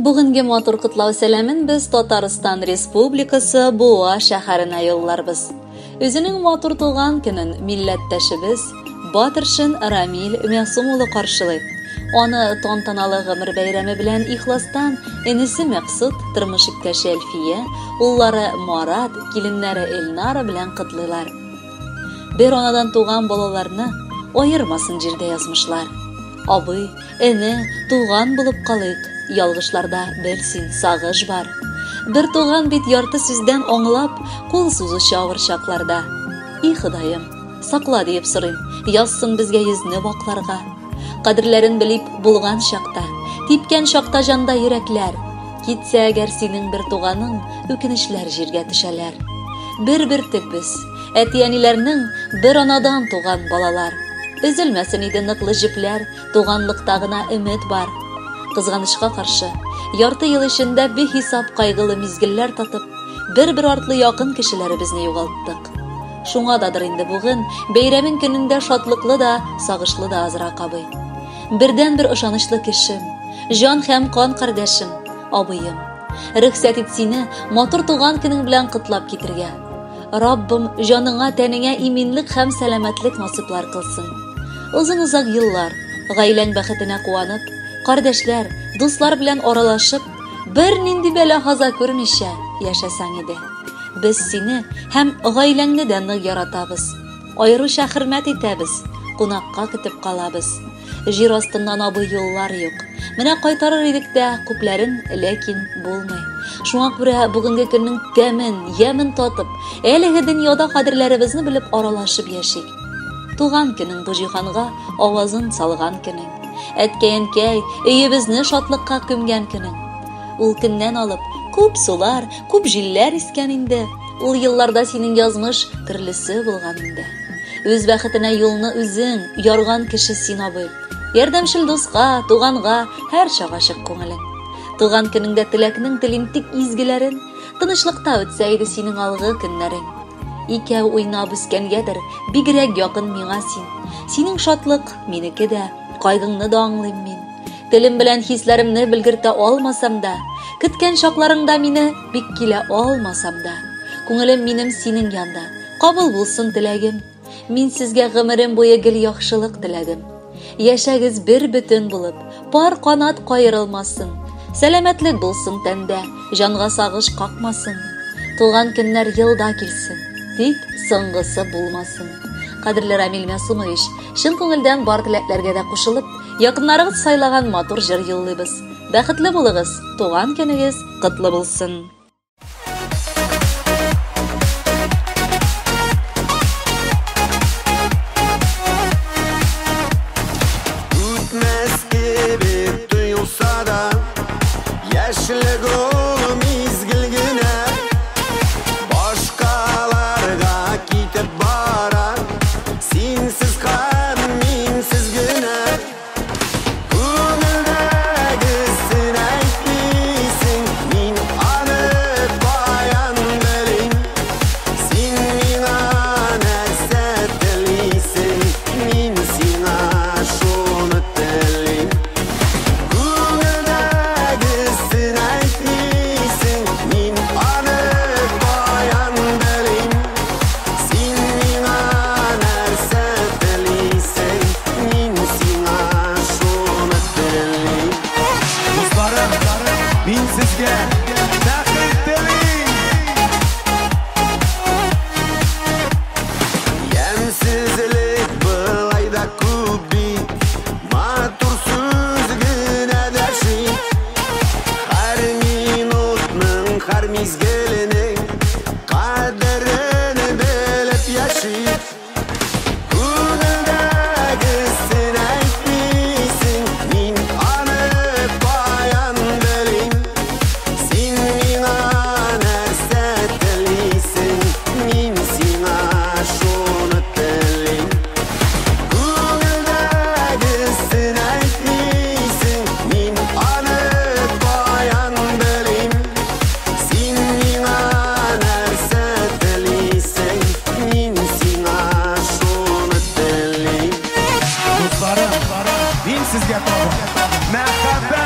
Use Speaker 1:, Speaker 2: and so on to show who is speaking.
Speaker 1: Бүгінгі матур құтлау сәлемін біз Татарстан Республикасы Буа шәһәренә юлларбыз. Өзінің матур туган көнен милләттәшебез Батыршин Рамил Мәсумулы каршылый. Аны тантаналы гомер бәйрәме белән ихластан энесе Мәксут, тормыш иптәше Әлфия, уллары Марат, киленнәре Элнара белән котлыйлар. Бер анадан туган балаларны аермасын җирдә язмышлар. Абый, эне, туган булып калыйк. Ялгышларда белсин, сагыш бар. Бер туган бит ярты сүздән аңлап, кул сузучы авыр чакларда. И Ходаем, сакла дип сорыйм, язсын безгә йөзне вакларга. Кадерләрен белип булган чакта, типкән чакта жанда йөрәкләр. Китсә әгәр синең бер туганың, үкенечләр җиргә төшәләр. Бер төкбез, әти-әниләрнең бер анадан туган балалар. Üzülməsin иде ныклы җепләр, туганлыкта гына өмет бар. Кызганычка каршы, ярты ел эчендә бехисап кайгылы мизгелләр татып, бер артлы якын кешеләребезне югалттык. Шуңададыр инде бүген бәйрәмең көнендә шатлыклы да, сагышлы да азрак абый. Бердән-бер ышанычлы кешем, җан һәм кан кардәшем, абыем. Рөхсәт ит сине матур туган көнең белән котлап китергә. Раббым җаныңа, тәнеңә иминлек һәм сәламәтлек насыйплар кылсын. Узын-узак еллар, гаиләң бәхетенә куанып, кардәшләр, дуслар белән аралашып, бер нинди бәла-һаза күрмичә яшәсәң иде. Без сине һәм гаиләңне дә нык яратабыз. Аеруча хөрмәт итәбез, кунакка көтеп калабыз. Җир астыннан абый юллар юк. Менә кайтарыр идек тә күпләрен, ләкин булмый. Шуңа күрә бүгенге көннең тәмен, ямен татып, әлеге дөньяда кадерләребезне белеп аралашып яшик. Туган көнең бу җиһанга авазын салган көнең. Әткәй-әнкәй, өебезне шатлыкка күмгән көнең. Ул көннән алып, күп сулар, күп җилләр искән инде. Ул елларда синең язмыш төрлесе булган инде. Үз бәхетенә юлны үзең ярган кеше син абый. Ярдәмчел дуска, туганга һәр чак ачык күңелең. Туган көнеңдә теләкнең тилинтик изгеләрен, тынычлыкта үтсә иде синең алгы көннәрең. Икәү уйнап үскәнгәдер, бигрәк якын миңа син. Синең шатлык минеке дә, кайгыңны да аңлыйм мин. Телем белән хисләремне белгертә алмасам да, көткән чакларыңда мине бик килә алмасам да, күңелем минем синең янда. Кабул булсын теләгем. Мин сезгә гомерем буе гел яхшылык теләдем. Яшәгез бер бөтен булып, пар канат кайрылмасын. Сәламәтлек булсын тәндә, җанга сагыш какмасын. Туган көннәр елда килсен, тик соңгысы булмасын. Кадерле Рамил Мәсумович, чын күңелдән бар теләкләргә дә кушылып, якыннарыгыз сайлаган матур җыр юллыйбыз. Бәхетле булыгыз, туган көнегез котлы булсын.
Speaker 2: Sizga to'g'ri.